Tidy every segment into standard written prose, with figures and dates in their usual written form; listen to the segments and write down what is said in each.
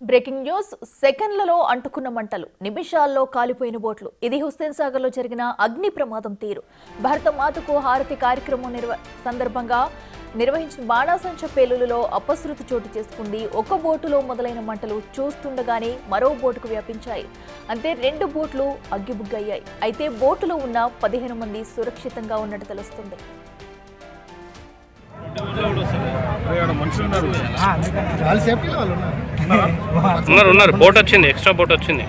Breaking news సెకండ్లలో అంటుకున్న మంటలు నిమిషాల్లో కాలిపోయిన బోట్లు ఇది హుస్సేన్ సాగర్ లో జరిగిన అగ్ని ప్రమాదం తీరు భారత మాతకు హారతి కార్యక్రమం సందర్భంగా నిర్వహించిన బాణాసంచ పేలులలో అపశృతి చోటు చేసుకుంది ఒక బోటులో మొదలైన మంటలు చూస్తుండగానే మరో బోటుకు వ్యాపించాయి అంతే రెండు బోట్లు అగ్గిబుగ్గయ్యాయి అయితే బోటులో ఉన్న 15 మంది సురక్షితంగా ఉన్నట్టు తెలుస్తుంది ఉన్నారు బోట్ వచ్చింది ఎక్స్ట్రా బోట్ వచ్చింది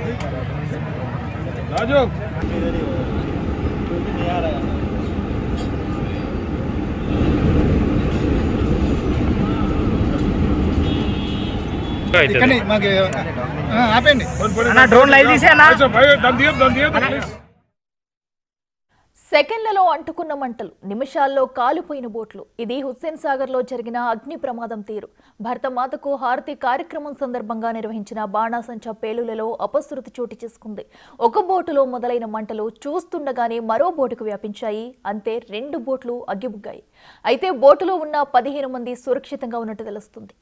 సెకండ్లలో అంటుకున్న మంటలు నిమిషాల్లో కాలిపోయిన బోట్లు ఇది హుస్సేన్ సాగర్ లో జరిగిన అగ్ని ప్రమాదం తీరు భారత మాతకు హారతి కార్యక్రమం సందర్భంగా నిర్వహించిన బాణాసంచ పేలులలో అపశృతి చోటు చేసుకుంది ఒక బోటులో మొదలైన మంటలు చూస్తుండగానే మరో బోటుకు వ్యాపించాయి అంతే రెండు బోట్లు అగ్గిబుగ్గాయి అయితే బోటులో ఉన్న 15 మంది సురక్షితంగా ఉన్నట్టు తెలుస్తుంది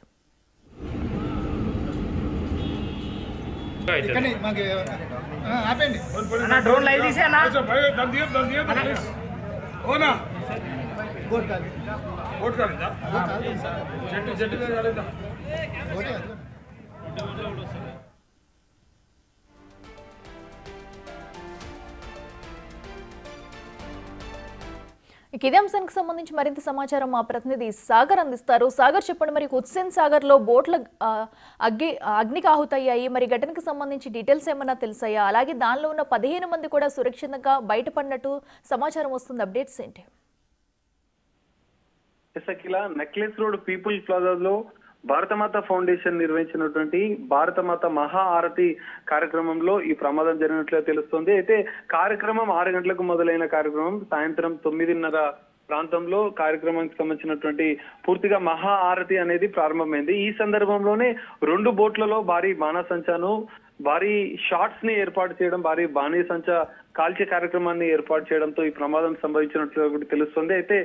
ఇదే అంశానికి సంబంధించి మరింత సమాచారం మా ప్రతినిధి సాగర్ అందిస్తారు. సాగర్ చెప్పండి, మరి హుస్సేన్ సాగర్ లో బోట్ల అగ్నికి ఆహుతయ్యాయి, మరి ఘటనకు సంబంధించి డీటెయిల్స్ ఏమన్నా తెలిసాయా? అలాగే దానిలో ఉన్న 15 మంది కూడా సురక్షితంగా బయటపడినట్టు సమాచారం వస్తుంది, అప్డేట్స్ ఏంటి? నెక్లెస్ రోడ్ పీపుల్ ప్లాజాలో భారతమాత ఫౌండేషన్ నిర్వహించినటువంటి భారతమాత మహా ఆరతి కార్యక్రమంలో ఈ ప్రమాదం జరిగినట్లుగా తెలుస్తోంది. అయితే కార్యక్రమం 6 గంటలకు మొదలైన కార్యక్రమం సాయంత్రం 9:30 ప్రాంతంలో కార్యక్రమానికి సంబంధించినటువంటి పూర్తిగా మహా ఆరతి అనేది ప్రారంభమైంది. ఈ సందర్భంలోనే 2 బోట్లలో భారీ బాణాసంచాను భారీ షాట్స్ ని ఏర్పాటు చేయడం, భారీ బాణాసంచ కాల్చే కార్యక్రమాన్ని ఏర్పాటు చేయడంతో ఈ ప్రమాదం సంభవించినట్లుగా కూడా తెలుస్తుంది. అయితే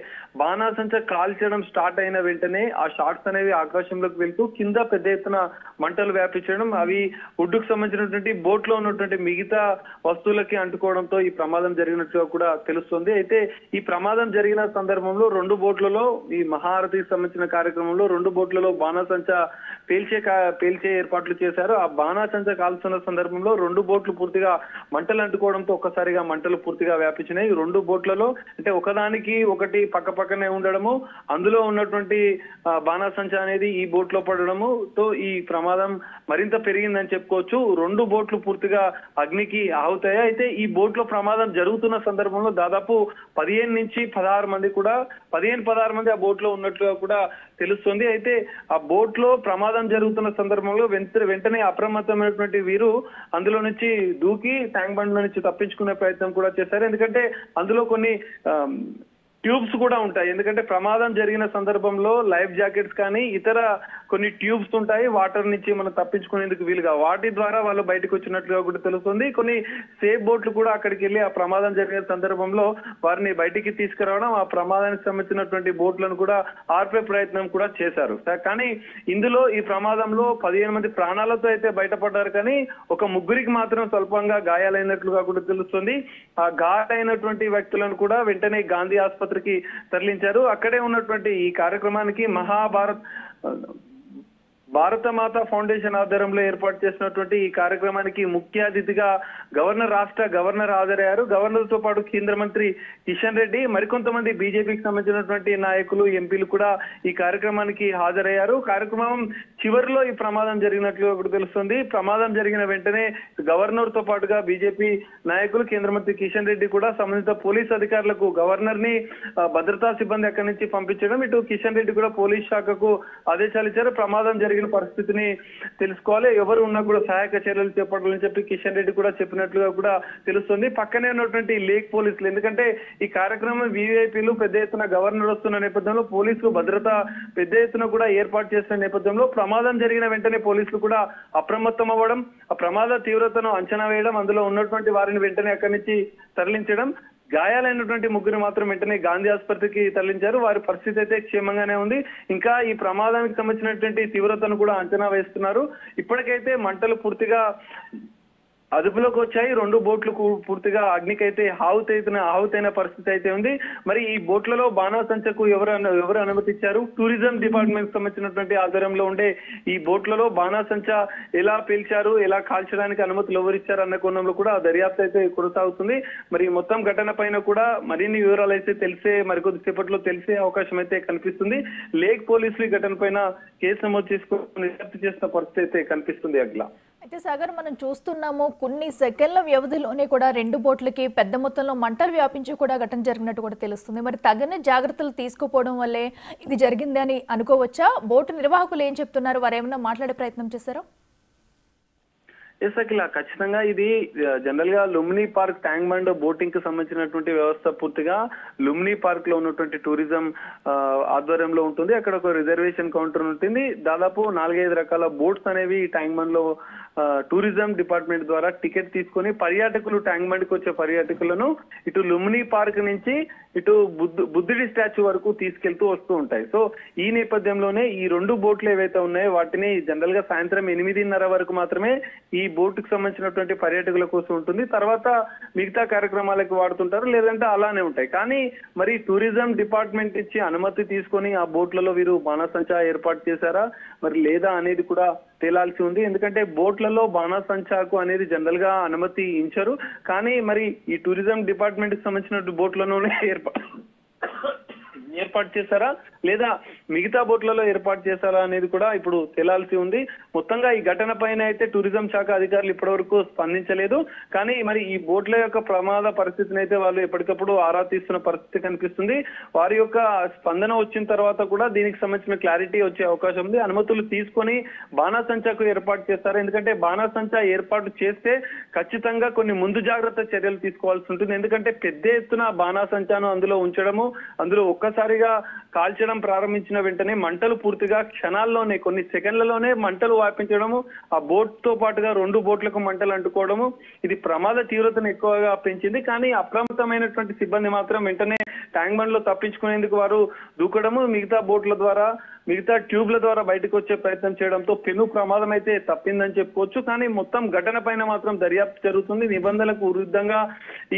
బాణాసంచ కాల్చడం స్టార్ట్ అయిన వెంటనే ఆ షాట్స్ అనేవి ఆకాశంలోకి వెళ్తూ కింద పెద్ద ఎత్తున మంటలు వ్యాపించడం, అవి ఒడ్డుకు సంబంధించినటువంటి బోట్ లో ఉన్నటువంటి మిగతా వస్తువులకి అంటుకోవడంతో ఈ ప్రమాదం జరిగినట్లుగా కూడా తెలుస్తుంది. అయితే ఈ ప్రమాదం జరిగిన సందర్భంలో 2 బోట్లలో ఈ మహారతికి సంబంధించిన కార్యక్రమంలో 2 బోట్లలో బాణాసంచ పేల్చే ఏర్పాట్లు చేశారు. ఆ బాణాసంచ కాల్చున్న సందర్భంలో 2 బోట్లు పూర్తిగా మంటలు అంటుకోవడంతో ఒక్కసారిగా మంటలు పూర్తిగా వ్యాపించినాయి. 2 బోట్లలో అంటే ఒకదానికి ఒకటి పక్క పక్కనే ఉండడము, అందులో ఉన్నటువంటి బాణాసంచ అనేది ఈ బోట్ లో పడడము తో ఈ ప్రమాదం మరింత పెరిగిందని చెప్పుకోవచ్చు. 2 బోట్లు పూర్తిగా అగ్నికి ఆహుతాయి. అయితే ఈ బోట్ లో ప్రమాదం జరుగుతున్న సందర్భంలో దాదాపు 15 నుంచి 16 మంది కూడా 15-16 మంది ఆ బోట్ లో ఉన్నట్లుగా కూడా తెలుస్తుంది. అయితే ఆ బోట్ లో ప్రమాదం జరుగుతున్న సందర్భంలో వెంటనే అప్రమత్తమైనటువంటి వీరు అందులో నుంచి దూకి ట్యాంక్ బండ్ నుంచి తప్పించుకునే ప్రయత్నం కూడా చేశారు. ఎందుకంటే అందులో కొన్ని ట్యూబ్స్ కూడా ఉంటాయి. ఎందుకంటే ప్రమాదం జరిగిన సందర్భంలో లైఫ్ జాకెట్స్ కానీ ఇతర కొన్ని ట్యూబ్స్ ఉంటాయి, వాటర్ నుంచి మనం తప్పించుకునేందుకు వీలుగా, వాటి ద్వారా వాళ్ళు బయటకు వచ్చినట్లుగా కూడా తెలుస్తుంది. కొన్ని సేఫ్ బోట్లు కూడా అక్కడికి వెళ్ళి ఆ ప్రమాదం జరిగిన సందర్భంలో వారిని బయటికి తీసుకురావడం, ఆ ప్రమాదానికి సంబంధించినటువంటి బోట్లను కూడా ఆర్పే ప్రయత్నం కూడా చేశారు. కానీ ఇందులో ఈ ప్రమాదంలో 15 మంది ప్రాణాలతో అయితే బయటపడ్డారు, కానీ ఒక 3కి మాత్రం స్వల్పంగా గాయాలైనట్లుగా కూడా తెలుస్తుంది. ఆ గాయాలైనటువంటి వ్యక్తులను కూడా వెంటనే గాంధీ ఆసుపత్రికి తరలించారు. అక్కడే ఉన్నటువంటి ఈ కార్యక్రమానికి భారత మాత ఫౌండేషన్ ఆధ్వర్యంలో ఏర్పాటు చేసినటువంటి ఈ కార్యక్రమానికి ముఖ్య అతిథిగా రాష్ట్ర గవర్నర్ హాజరయ్యారు. గవర్నర్ తో పాటు కేంద్ర మంత్రి కిషన్ రెడ్డి, మరికొంతమంది బీజేపీకి సంబంధించినటువంటి నాయకులు, ఎంపీలు కూడా ఈ కార్యక్రమానికి హాజరయ్యారు. కార్యక్రమం చివరిలో ఈ ప్రమాదం జరిగినట్లుగా కూడా తెలుస్తుంది. ప్రమాదం జరిగిన వెంటనే గవర్నర్ తో పాటుగా బీజేపీ నాయకులు, కేంద్ర మంత్రి కిషన్ రెడ్డి కూడా సంబంధిత పోలీస్ అధికారులకు గవర్నర్ ని భద్రతా సిబ్బంది అక్కడి నుంచి పంపించడం, ఇటు కిషన్ రెడ్డి కూడా పోలీస్ శాఖకు ఆదేశాలు ఇచ్చారు. ప్రమాదం జరిగిన పరిస్థితిని తెలుసుకోవాలి, ఎవరు ఉన్నా కూడా సహాయక చర్యలు చేపట్టాలని చెప్పి కిషన్ రెడ్డి కూడా చెప్పినట్లుగా కూడా తెలుస్తుంది. పక్కనే ఉన్నటువంటి లేక్ పోలీసులు, ఎందుకంటే ఈ కార్యక్రమం వీవీఐపీలు పెద్ద ఎత్తున గవర్నర్ వస్తున్న నేపథ్యంలో పోలీసులు భద్రత పెద్ద ఎత్తున కూడా ఏర్పాటు చేసిన నేపథ్యంలో ప్రమాదం జరిగిన వెంటనే పోలీసులు కూడా అప్రమత్తం అవ్వడం, ఆ ప్రమాద తీవ్రతను అంచనా వేయడం, అందులో ఉన్నటువంటి వారిని వెంటనే అక్కడి నుంచి తరలించడం, గాయాలైనటువంటి ముగ్గురు మాత్రం వెంటనే గాంధీ ఆసుపత్రికి తరలించారు. వారి పరిస్థితి అయితే క్షేమంగానే ఉంది. ఇంకా ఈ ప్రమాదానికి సంబంధించినటువంటి తీవ్రతను కూడా అంచనా వేస్తున్నారు. ఇప్పటికైతే మంటలు పూర్తిగా అదుపులోకి వచ్చాయి. 2 బోట్లు పూర్తిగా అగ్నికైతే ఆహుతైన పరిస్థితి అయితే ఉంది. మరి ఈ బోట్లలో బాణాసంచకు ఎవరు అనుమతిచ్చారు? టూరిజం డిపార్ట్మెంట్ సంబంధించినటువంటి ఆధ్వర్యంలో ఉండే ఈ బోట్లలో బాణాసంచ ఎలా పేల్చారు, ఎలా కాల్చడానికి అనుమతులు ఎవరిచ్చారు అన్న కోణంలో కూడా దర్యాప్తు అయితే కొనసాగుతుంది. మరి మొత్తం ఘటన పైన కూడా మరిన్ని వివరాలు అయితే మరికొద్ది సేపట్లో తెలిసే అవకాశం అయితే కనిపిస్తుంది. లేక్ పోలీసులు ఈ ఘటన పైన కేసు నమోదు చేసుకుని దర్యాప్తు చేసిన పరిస్థితి అయితే కనిపిస్తుంది. అగ్లా అయితే సాగర్, మనం చూస్తున్నాము కొన్ని సెకండ్ల వ్యవధిలోనే కూడా 2 బోట్లకి పెద్ద మొత్తంలో మంటలు వ్యాపించి కూడా ఘటన జరిగినట్టు కూడా తెలుస్తుంది. మరి తగిన జాగ్రత్తలు తీసుకోపోవడం వల్లే ఇది జరిగింది అని అనుకోవచ్చా? బోటు నిర్వాహకులు ఏం చెప్తున్నారు? వారు ఏమైనా మాట్లాడే ప్రయత్నం చేశారా? ఎస్ అఖిల, ఖచ్చితంగా ఇది జనరల్ గా Lumbini park tank bund boating కి సంబంధించినటువంటి వ్యవస్థ పూర్తిగా లుంబిని పార్క్ లో ఉన్నటువంటి టూరిజం ఆధ్వర్యంలో ఉంటుంది. అక్కడ ఒక రిజర్వేషన్ కౌంటర్ ఉంటుంది. దాదాపు 4-5 రకాల బోట్స్ అనేవి ఈ ట్యాంక్ బండ్ లో టూరిజం డిపార్ట్మెంట్ ద్వారా టికెట్ తీసుకొని పర్యాటకులు ట్యాంక్ బండ్ కి వచ్చే పర్యాటకులను ఇటు లుంబిని పార్క్ నుంచి ఇటు బుద్ధుడి స్టాచ్యూ వరకు తీసుకెళ్తూ వస్తూ ఉంటాయి. సో ఈ నేపథ్యంలోనే ఈ 2 బోట్లు ఏవైతే ఉన్నాయో వాటిని జనరల్ గా సాయంత్రం 8:30 వరకు మాత్రమే ఈ బోటుకు సంబంధించినటువంటి పర్యాటకుల కోసం ఉంటుంది. తర్వాత మిగతా కార్యక్రమాలకు వాడుతుంటారు, లేదంటే అలానే ఉంటాయి. కానీ మరి టూరిజం డిపార్ట్మెంట్ ఇచ్చి అనుమతి తీసుకొని ఆ బోట్లలో వీరు బాణాసంచా ఏర్పాటు చేశారా మరి లేదా అనేది కూడా తేలాల్సి ఉంది. ఎందుకంటే బోట్లలో బాణాసంచాకు అనేది జనరల్ గా అనుమతి ఇచ్చారు. కానీ మరి ఈ టూరిజం డిపార్ట్మెంట్ కి సంబంధించిన బోట్లలోనే ఏర్పాటు చేశారా లేదా మిగతా బోట్లలో ఏర్పాటు చేశారా అనేది కూడా ఇప్పుడు తేలాల్సి ఉంది. మొత్తంగా ఈ ఘటన పైన అయితే టూరిజం శాఖ అధికారులు ఇప్పటివరకు స్పందించలేదు. కానీ మరి ఈ బోట్ల యొక్క ప్రమాద పరిస్థితిని అయితే వాళ్ళు ఎప్పటికప్పుడు ఆరా తీస్తున్న పరిస్థితి కనిపిస్తుంది. వారి యొక్క స్పందన వచ్చిన తర్వాత కూడా దీనికి సంబంధించిన క్లారిటీ వచ్చే అవకాశం ఉంది. అనుమతులు తీసుకొని బాణాసంచాకు ఏర్పాటు చేస్తారు. ఎందుకంటే బాణాసంచా ఏర్పాటు చేస్తే ఖచ్చితంగా కొన్ని ముందు జాగ్రత్త చర్యలు తీసుకోవాల్సి ఉంటుంది. ఎందుకంటే పెద్ద ఎత్తున బాణాసంచాను అందులో ఉంచడము, అందులో ఒక్కసారిగా కాల్చడం ప్రారంభించిన వెంటనే మంటలు పూర్తిగా క్షణాల్లోనే కొన్ని సెకండ్లలోనే మంటలు వ్యాపించడము, ఆ బోట్ తో పాటుగా 2 బోట్లకు మంటలు అంటుకోవడము ఇది ప్రమాద తీవ్రతను ఎక్కువగా పెంచింది. కానీ అప్రమత్తమైనటువంటి సిబ్బంది మాత్రం వెంటనే ట్యాంక్ బండ్ లో తప్పించుకునేందుకు వారు దూకడము, మిగతా బోట్ల ద్వారా మిగతా ట్యూబ్ల ద్వారా బయటకు వచ్చే ప్రయత్నం చేయడంతో పెను ప్రమాదం అయితే తప్పిందని చెప్పుకోవచ్చు. కానీ మొత్తం ఘటన పైన మాత్రం దర్యాప్తు జరుగుతుంది. నిబంధనలకు విరుద్ధంగా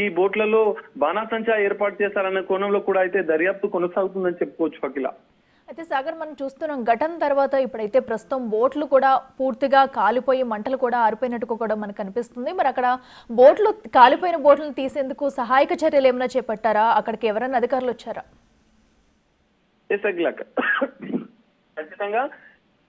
ఈ బోట్లలో బాణాసంచా ఏర్పాటు చేశారన్న కోణంలో కూడా అయితే దర్యాప్తు కొనసాగుతుందని చెప్పుకోవచ్చు. అఖిల, అయితే సాగర్, మనం చూస్తున్నాం ఘటన తర్వాత ఇప్పుడైతే ప్రస్తుతం బోట్లు కూడా పూర్తిగా కాలిపోయి మంటలు కూడా ఆరిపోయినట్టు కూడా మనకు కనిపిస్తుంది. మరి అక్కడ బోట్లు కాలిపోయిన బోట్లను తీసేందుకు సహాయక చర్యలు ఏమైనా చేపట్టారా? అక్కడికి ఎవరైనా అధికారులు వచ్చారా? ఖచ్చితంగా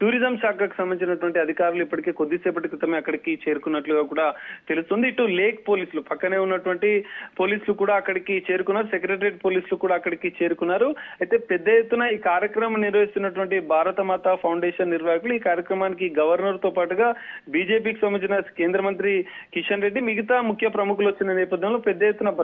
టూరిజం శాఖకు సంబంధించినటువంటి అధికారులు ఇప్పటికే కొద్దిసేపటి క్రితమే అక్కడికి చేరుకున్నట్లుగా కూడా తెలుస్తుంది. ఇటు లేక్ పోలీసులు పక్కనే ఉన్నటువంటి పోలీసులు కూడా అక్కడికి చేరుకున్నారు. సెక్రటరియట్ పోలీసులు కూడా అక్కడికి చేరుకున్నారు. అయితే పెద్ద ఎత్తున ఈ కార్యక్రమం నిర్వహిస్తున్నటువంటి భారత మాత ఫౌండేషన్ నిర్వాహకులు ఈ కార్యక్రమానికి గవర్నర్ తో పాటుగా బీజేపీకి సంబంధించిన కేంద్ర మంత్రి కిషన్ రెడ్డి మిగతా ముఖ్య ప్రముఖులు వచ్చిన నేపథ్యంలో పెద్ద ఎత్తున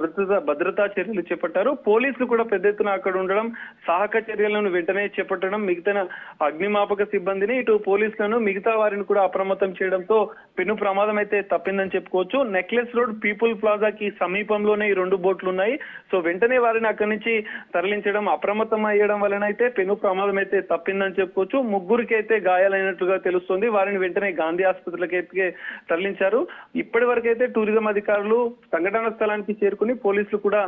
భద్రతా చర్యలు చేపట్టారు. పోలీసులు కూడా పెద్ద ఎత్తున అక్కడ ఉండడం, సహాయక చర్యలను వెంటనే చేపట్టడం, మిగతా అగ్నిమాపక సిబ్బంది ఇటు పోలీసులను మిగతా వారిని కూడా అప్రమత్తం చేయడంతో పెను ప్రమాదం అయితే తప్పిందని చెప్పుకోవచ్చు. నెక్లెస్ రోడ్ పీపుల్ ప్లాజాకి సమీపంలోనే ఈ 2 బోట్లు ఉన్నాయి. సో వెంటనే వారిని అక్కడి నుంచి తరలించడం, అప్రమత్తం అయ్యడం వలన అయితే పెను ప్రమాదం అయితే తప్పిందని చెప్పుకోవచ్చు. ముగ్గురికి అయితే గాయాలైనట్లుగా తెలుస్తుంది. వారిని వెంటనే గాంధీ ఆసుపత్రికి అయితే తరలించారు. ఇప్పటి వరకు అయితే టూరిజం అధికారులు సంఘటన స్థలానికి చేరుకుని పోలీసులు కూడా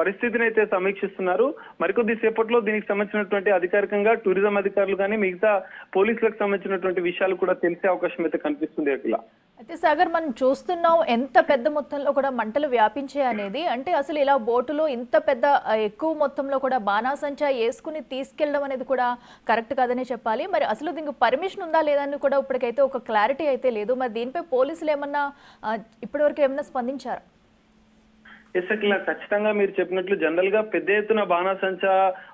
పరిస్థితిని అయితే సమీక్షిస్తున్నారు. మరికొద్ది సేపట్లో దీనికి సంబంధించినటువంటి అధికారికంగా టూరిజం అధికారులు కానీ మిగతా పోలీసులకు సంబంధించినటువంటి విషయాలు కూడా తెలిసే అవకాశం అయితే కనిపిస్తుంది. అఖిల, అయితే సాగర్, మనం చూస్తున్నాం ఎంత పెద్ద మొత్తంలో కూడా మంటలు వ్యాపించే అనేది. అంటే అసలు ఇలా బోటులో ఇంత పెద్ద ఎక్కువ మొత్తంలో కూడా బాణాసంచా వేసుకుని తీసుకెళ్లడం అనేది కూడా కరెక్ట్ కాదనే చెప్పాలి. మరి అసలు దీనికి పర్మిషన్ ఉందా లేదని కూడా ఇప్పటికైతే ఒక క్లారిటీ అయితే లేదు. మరి దీనిపై పోలీసులు ఏమన్నా ఇప్పటివరకు ఏమన్నా స్పందించారా? ఖచ్చితంగా మీరు చెప్పినట్లు జనరల్ గా పెద్ద ఎత్తున బాణాసంచా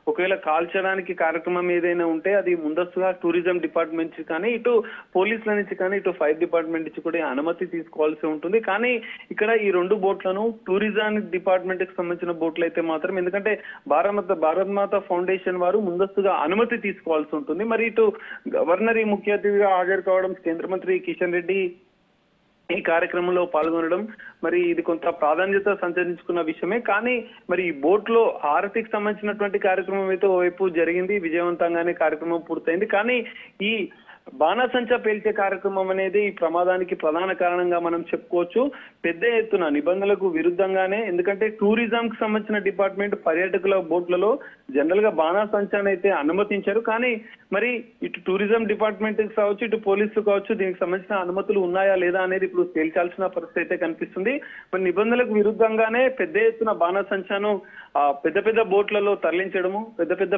ఒకవేళ కాల్చడానికి కార్యక్రమం ఏదైనా ఉంటే అది ముందస్తుగా టూరిజం డిపార్ట్మెంట్ కానీ ఇటు పోలీసుల నుంచి కానీ ఇటు ఫైర్ డిపార్ట్మెంట్ నుంచి కూడా అనుమతి తీసుకోవాల్సి ఉంటుంది. కానీ ఇక్కడ ఈ 2 బోట్లను టూరిజం డిపార్ట్మెంట్ కి సంబంధించిన బోట్లు అయితే మాత్రం ఎందుకంటే భారత్ మాత ఫౌండేషన్ వారు ముందస్తుగా అనుమతి తీసుకోవాల్సి ఉంటుంది. మరి ఇటు గవర్నర్ ముఖ్య అతిథిగా హాజరు కావడం కేంద్ర మంత్రి కిషన్ రెడ్డి ఈ కార్యక్రమంలో పాల్గొనడం మరి ఇది కొంత ప్రాధాన్యత సంతరించుకున్న విషయమే. కానీ మరి ఈ బోట్ లో హారతికి సంబంధించినటువంటి కార్యక్రమం అయితే ఓవైపు జరిగింది, విజయవంతంగానే కార్యక్రమం పూర్తయింది. కానీ ఈ బాణాసంచా పేల్చే కార్యక్రమం అనేది ఈ ప్రమాదానికి ప్రధాన కారణంగా మనం చెప్పుకోవచ్చు. పెద్ద ఎత్తున నిబంధనలకు విరుద్ధంగానే, ఎందుకంటే టూరిజం కి సంబంధించిన డిపార్ట్మెంట్ పర్యాటకుల బోట్లలో జనరల్ గా బాణాసంచాన్ని అయితే అనుమతించారు. కానీ మరి ఇటు టూరిజం డిపార్ట్మెంట్ కావచ్చు, ఇటు పోలీసులు కావచ్చు, దీనికి సంబంధించిన అనుమతులు ఉన్నాయా లేదా అనేది ఇప్పుడు తేల్చాల్సిన పరిస్థితి అయితే కనిపిస్తుంది. మరి నిబంధనలకు విరుద్ధంగానే పెద్ద ఎత్తున బాణాసంచాను పెద్ద పెద్ద బోట్లలో తరలించడము, పెద్ద పెద్ద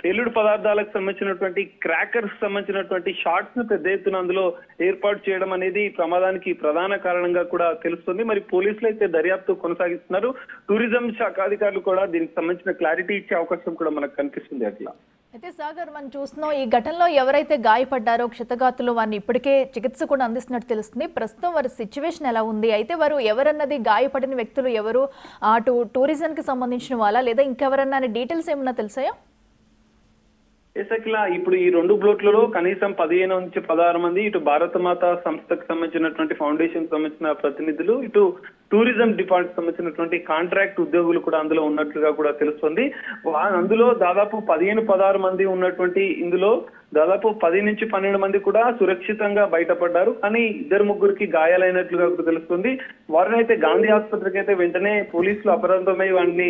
పేలుడు పదార్థాలకు సంబంధించినటువంటి క్రాకర్స్ సంబంధించినటువంటి షాట్స్ ను పెద్ద ఎత్తున అందులో ఏర్పాటు చేయడం అనేది ప్రమాదానికి ప్రధాన కారణంగా కూడా తెలుస్తుంది. మరి పోలీసులు అయితే దర్యాప్తు కొనసాగిస్తున్నారు. టూరిజం శాఖ అధికారులు కూడా దీనికి సంబంధించిన క్లారిటీ ఇచ్చే అవకాశం కూడా మనకు కనిపిస్తుంది. అట్లా అయితే సాగర్, మనం చూస్తున్నాం ఈ ఘటనలో ఎవరైతే గాయపడ్డారో క్షతగాతులు వారిని ఇప్పటికే చికిత్స కూడా అందిస్తున్నట్టు తెలుస్తుంది. ప్రస్తుతం వారి సిచ్యువేషన్ ఎలా ఉంది, అయితే వారు ఎవరన్నది, గాయపడిన వ్యక్తులు ఎవరు, అటు టూరిజం కి సంబంధించిన వాళ్ళ లేదా ఇంకెవరన్నా అనే డీటెయిల్స్ ఏమన్నా తెలుసాయా? ఏసకిలా ఇప్పుడు ఈ 2 బోట్లలో కనీసం 15 నుంచి 16 మంది ఇటు భారతమాత సంస్థకు సంబంధించినటువంటి ఫౌండేషన్ సంబంధించిన ప్రతినిధులు, ఇటు టూరిజం డిపార్ట్మెంట్ సంబంధించినటువంటి కాంట్రాక్ట్ ఉద్యోగులు కూడా అందులో ఉన్నట్లుగా కూడా తెలుస్తుంది. అందులో దాదాపు 15-16 మంది ఉన్నటువంటి ఇందులో దాదాపు 10 నుంచి 12 మంది కూడా సురక్షితంగా బయటపడ్డారు. కానీ 2-3 గాయాలైనట్లుగా కూడా తెలుస్తుంది. వారిని అయితే గాంధీ ఆసుపత్రికి అయితే వెంటనే పోలీసులు అప్రమత్తమై వారిని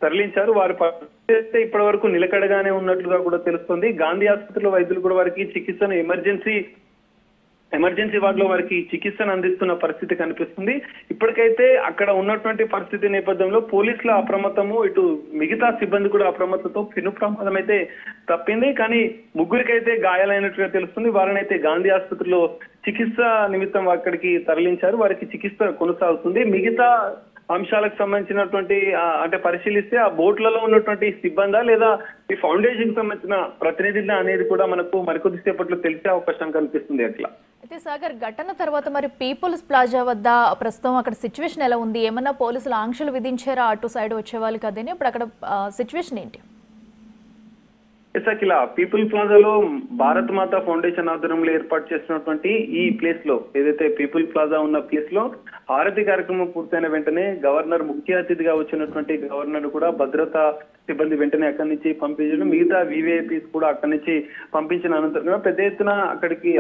తరలించారు. వారి పరిస్థితి ఇప్పటి వరకు నిలకడగానే ఉన్నట్లుగా కూడా తెలుస్తుంది. గాంధీ ఆసుపత్రిలో వైద్యులు కూడా వారికి చికిత్సను ఎమర్జెన్సీ వార్డులో వారికి చికిత్సను అందిస్తున్న పరిస్థితి కనిపిస్తుంది. ఇప్పటికైతే అక్కడ ఉన్నటువంటి పరిస్థితి నేపథ్యంలో పోలీసుల అప్రమత్తము, ఇటు మిగతా సిబ్బంది కూడా అప్రమత్తతో పెను ప్రమాదం అయితే తప్పింది. కానీ 3 గాయాలైనట్టుగా తెలుస్తుంది. వారిని అయితే గాంధీ ఆసుపత్రిలో చికిత్స నిమిత్తం అక్కడికి తరలించారు. వారికి చికిత్స కొనసాగుతుంది. మిగతా అంశాలకు సంబంధించినటువంటి అంటే పరిశీలిస్తే ఆ బోట్లలో ఉన్నటువంటి సిబ్బందా లేదా ఈ ఫౌండేషన్ సంబంధించిన ప్రతినిధులు అనేది కూడా మనకు మరికొద్ది సేపట్లో తెలిసే అవకాశం కనిపిస్తుంది. అట్లా అయితే సాగర్, ఘటన తర్వాత మరి పీపుల్స్ ప్లాజా వద్ద ప్రస్తుతం అక్కడ సిచ్యువేషన్ ఎలా ఉంది? ఏమన్నా పోలీసులు ఆంక్షలు విధించారా అటు సైడ్ వచ్చేవాళ్ళు కదని? ఇప్పుడు అక్కడ సిచ్యువేషన్ ఏంటి? ఇలా పీపుల్ ప్లాజాలో భారత్ మాతా ఫౌండేషన్ ఆధ్వర్యంలో ఏర్పాటు చేసినటువంటి ఈ ప్లేస్ లో, ఏదైతే పీపుల్ ప్లాజా ఉన్న ప్లేస్ లో హారతి కార్యక్రమం పూర్తయిన వెంటనే గవర్నర్ ముఖ్య అతిథిగా వచ్చినటువంటి గవర్నర్ కూడా భద్రతా సిబ్బంది వెంటనే అక్కడి నుంచి పంపించడం, మిగతా వివిఐపీస్ కూడా అక్కడి నుంచి పంపించిన అనంతరం పెద్ద ఎత్తున అక్కడికి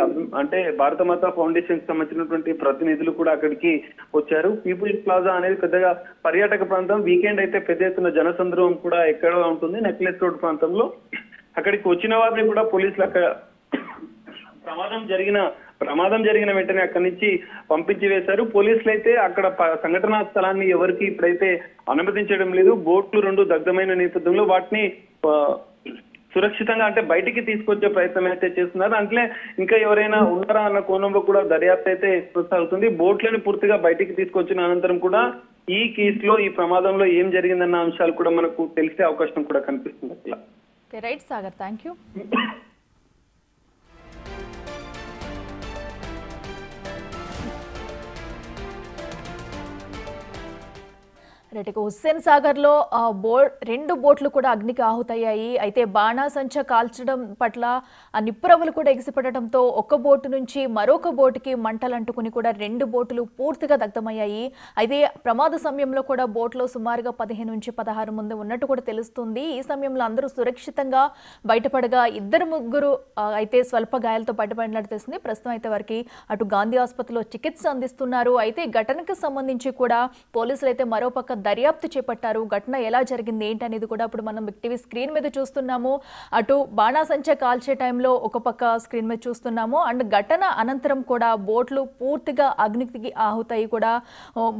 అంటే భారత మాతా ఫౌండేషన్ కి సంబంధించినటువంటి ప్రతినిధులు కూడా అక్కడికి వచ్చారు. పీపుల్స్ ప్లాజా అనేది పెద్దగా పర్యాటక ప్రాంతం. వీకెండ్ అయితే పెద్ద ఎత్తున జనసంద్రహం కూడా ఎక్కడో ఉంటుంది. నెక్లెస్ రోడ్ ప్రాంతంలో అక్కడికి వచ్చిన వారిని కూడా పోలీసులు అక్కడ ప్రమాదం జరిగిన వెంటనే అక్కడి నుంచి పంపించి వేశారు. పోలీసులు అయితే అక్కడ సంఘటనా స్థలాన్ని ఎవరికి ఇప్పుడైతే అనుమతించడం లేదు. బోట్లు 2 దగ్ధమైన నేపథ్యంలో వాటిని సురక్షితంగా అంటే బయటికి తీసుకొచ్చే ప్రయత్నం అయితే చేస్తున్నారు. అంటే ఇంకా ఎవరైనా ఉన్నారా అన్న కోణంలో కూడా దర్యాప్తు అయితే కొనసాగుతుంది. బోట్లను పూర్తిగా బయటికి తీసుకొచ్చిన అనంతరం కూడా ఈ కేసులో, ఈ ప్రమాదంలో ఏం జరిగిందన్న అంశాలు కూడా మనకు తెలిసే అవకాశం కూడా కనిపిస్తుంది. అట్లా right Sagar, thank you. Right, Hussain Sagar లో 2 బోట్లు కూడా అగ్నికి ఆహుతయ్యాయి. అయితే బాణాసంచా కాల్చడం పట్ల ఆ నిప్పురవ్వలు కూడా ఎగిసిపడటంతో ఒక బోటు నుంచి మరొక బోటుకి మంటలు అంటుకుని కూడా 2 బోట్లు పూర్తిగా దగ్ధమయ్యాయి. అయితే ప్రమాద సమయంలో కూడా బోట్లో సుమారుగా 15 నుంచి 16 మంది ఉన్నట్టు కూడా తెలుస్తుంది. ఈ సమయంలో అందరూ సురక్షితంగా బయటపడగా 2-3 అయితే స్వల్ప గాయాలతో బయటపడినట్టు తెలుస్తుంది. ప్రస్తుతం అయితే వారికి అటు గాంధీ ఆసుపత్రిలో చికిత్స అందిస్తున్నారు. అయితే ఘటనకు సంబంధించి కూడా పోలీసులు అయితే మరోపక్క దర్యాప్తు చేపట్టారు. ఘటన ఎలా జరిగింది ఏంటనేది కూడా ఇప్పుడు మనం బిగ్ టీవీ స్క్రీన్ మీద చూస్తున్నాము. అటు బాణాసంచా కాల్చే టైంలో ఒక పక్క స్క్రీన్ మీద చూస్తున్నాము. అండ్ ఘటన అనంతరం కూడా బోట్లు పూర్తిగా అగ్నికి ఆహుతాయి కూడా,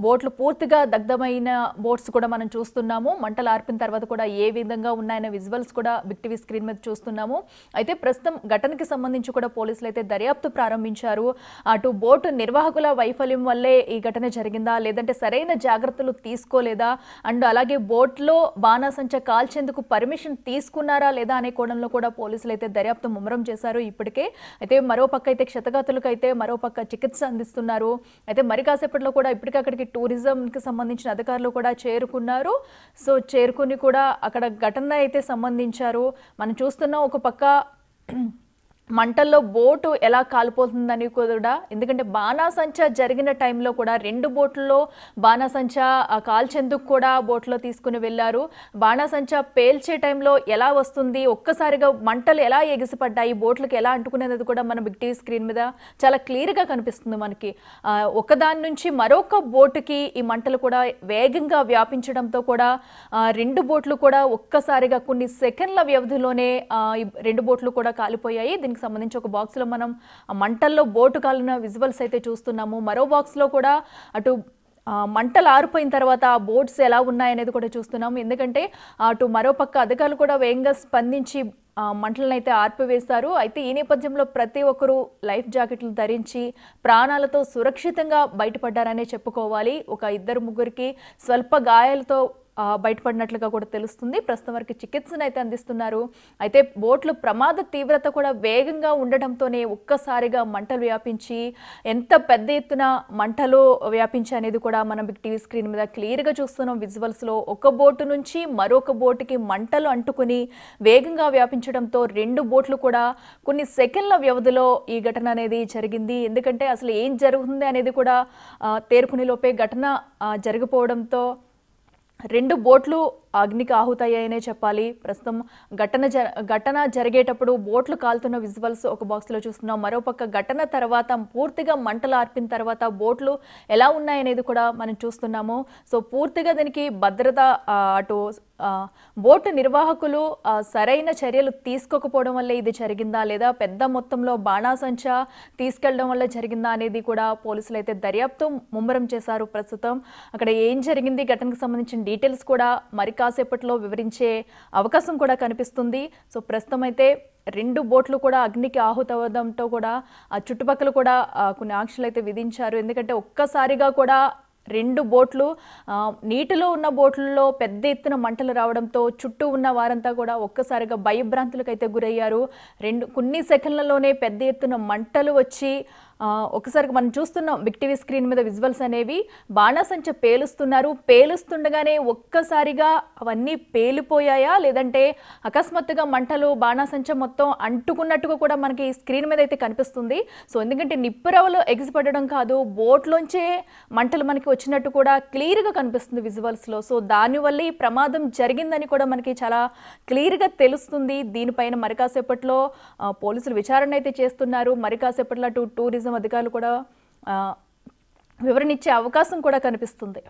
బోట్లు పూర్తిగా దగ్ధమైన బోట్స్ కూడా మనం చూస్తున్నాము. మంటలు ఆర్పిన తర్వాత కూడా ఏ విధంగా ఉన్నాయనే విజువల్స్ కూడా బిగ్ టీవీ స్క్రీన్ మీద చూస్తున్నాము. అయితే ప్రస్తుతం ఘటనకి సంబంధించి కూడా పోలీసులు అయితే దర్యాప్తు ప్రారంభించారు. అటు బోటు నిర్వాహకుల వైఫల్యం వల్లే ఈ ఘటన జరిగిందా, లేదంటే సరైన జాగ్రత్తలు తీసుకోలేదా, అండ్ అలాగే బోట్లో బాణాసంచా కాల్చేందుకు పర్మిషన్ తీసుకున్నారా లేదా అనే కోణంలో కూడా పోలీసులు అయితే దర్యాప్తు ముమ్మరం చేశారు ఇప్పటికే. అయితే మరోపక్క అయితే క్షతగాతులకు అయితే మరోపక్క చికిత్స అందిస్తున్నారు. అయితే మరి కాసేపట్లో కూడా ఇప్పటికే అక్కడికి టూరిజంకి సంబంధించిన అధికారులు కూడా చేరుకున్నారు. సో చేరుకుని కూడా అక్కడ ఘటన అయితే సంబంధించారు. మనం చూస్తున్నాం ఒక పక్క మంటల్లో బోటు ఎలా కాలిపోతుందని కూడా, ఎందుకంటే బాణాసంచా జరిగిన టైంలో కూడా 2 బోట్లలో బాణాసంచా కాల్చేందుకు కూడా బోట్లో తీసుకుని వెళ్ళారు. బాణాసంచా పేల్చే టైంలో ఎలా వస్తుంది, ఒక్కసారిగా మంటలు ఎలా ఎగిసిపడ్డాయి, బోట్లకు ఎలా అంటుకునేది కూడా మన బిగ్ టీవీ స్క్రీన్ మీద చాలా క్లియర్గా కనిపిస్తుంది మనకి. ఒకదాని నుంచి మరొక బోటుకి ఈ మంటలు కూడా వేగంగా వ్యాపించడంతో కూడా 2 బోట్లు కూడా ఒక్కసారిగా కొన్ని సెకండ్ల వ్యవధిలోనే ఈ 2 బోట్లు కూడా కాలిపోయాయి. దీనికి సంబంధించి ఒక బాక్స్ లో మనం మంటల్లో బోటు కాలిన విజువల్స్ అయితే చూస్తున్నాము. మరో బాక్స్ లో కూడా అటు మంటలు ఆరిపోయిన తర్వాత ఆ బోట్స్ ఎలా ఉన్నాయనేది కూడా చూస్తున్నాము. ఎందుకంటే అటు మరోపక్క అధికారులు కూడా వేగంగా స్పందించి మంటలను అయితే ఆర్పివేశారు. అయితే ఈ నేపథ్యంలో ప్రతి ఒక్కరూ లైఫ్ జాకెట్లు ధరించి ప్రాణాలతో సురక్షితంగా బయటపడ్డారనే చెప్పుకోవాలి. ఒక 2-3కి స్వల్ప గాయాలతో బయటపడినట్లుగా కూడా తెలుస్తుంది. ప్రస్తుతం వరకు చికిత్సను అయితే అందిస్తున్నారు. అయితే బోట్లు ప్రమాద తీవ్రత కూడా వేగంగా ఉండటంతోనే ఒక్కసారిగా మంటలు వ్యాపించి ఎంత పెద్ద ఎత్తున మంటలు వ్యాపించి అనేది కూడా మనం బిగ్ టీవీ స్క్రీన్ మీద క్లియర్గా చూస్తున్నాం. విజువల్స్లో ఒక బోటు నుంచి మరొక బోటుకి మంటలు అంటుకుని వేగంగా వ్యాపించడంతో 2 బోట్లు కూడా కొన్ని సెకండ్ల వ్యవధిలో ఈ ఘటన అనేది జరిగింది. ఎందుకంటే అసలు ఏం జరుగుతుంది అనేది కూడా తేరుకునే లోపే ఘటన జరిగిపోవడంతో 2 బోట్లు అగ్నికి ఆహుతయ్యాయనే చెప్పాలి. ప్రస్తుతం ఘటన జరిగేటప్పుడు బోట్లు కాలుతున్న విజువల్స్ ఒక బాక్స్లో చూస్తున్నాం. మరోపక్క ఘటన తర్వాత పూర్తిగా మంటలు ఆర్పిన తర్వాత బోట్లు ఎలా ఉన్నాయనేది కూడా మనం చూస్తున్నాము. సో పూర్తిగా దీనికి భద్రత అటు బోటు నిర్వాహకులు సరైన చర్యలు తీసుకోకపోవడం వల్ల ఇది జరిగిందా, లేదా పెద్ద మొత్తంలో బాణాసంచా తీసుకెళ్లడం వల్ల జరిగిందా అనేది కూడా పోలీసులు అయితే దర్యాప్తు ముమ్మరం చేశారు. ప్రస్తుతం అక్కడ ఏం జరిగింది, ఘటనకు సంబంధించిన డీటెయిల్స్ కూడా మరి కాసేపట్లో వివరించే అవకాశం కూడా కనిపిస్తుంది. సో ప్రస్తుతం అయితే 2 బోట్లు కూడా అగ్నికి ఆహుతవడంతో కూడా చుట్టుపక్కల కూడా కొన్ని ఆంక్షలు అయితే విధించారు. ఎందుకంటే ఒక్కసారిగా కూడా 2 బోట్లు నీటిలో ఉన్న బోట్లలో పెద్ద ఎత్తున మంటలు రావడంతో చుట్టూ ఉన్న వారంతా కూడా ఒక్కసారిగా భయభ్రాంతులకు అయితే గురయ్యారు. కొన్ని సెకండ్లలోనే పెద్ద ఎత్తున మంటలు వచ్చి ఒకసారి మనం చూస్తున్నాం బిగ్ టీవీ స్క్రీన్ మీద విజువల్స్ అనేవి. బాణాసంచ పేలుస్తుండగానే ఒక్కసారిగా అవన్నీ పేలిపోయాయా, లేదంటే అకస్మాత్తుగా మంటలు బాణాసంచ మొత్తం అంటుకున్నట్టుగా కూడా మనకి స్క్రీన్ మీద అయితే కనిపిస్తుంది. సో ఎందుకంటే నిప్పురవలు ఎగిసిపడడం కాదు, బోట్లోంచే మంటలు మనకి వచ్చినట్టు కూడా క్లియర్గా కనిపిస్తుంది విజువల్స్లో. సో దానివల్ల ఈ ప్రమాదం జరిగిందని కూడా మనకి చాలా క్లియర్గా తెలుస్తుంది. దీనిపైన మరి కాసేపట్లో పోలీసులు విచారణ అయితే చేస్తున్నారు. మరి కాసేపట్లో టూరిజం అధికారులు కూడా వివరణ ఇచ్చే అవకాశం కూడా కనిపిస్తుంది.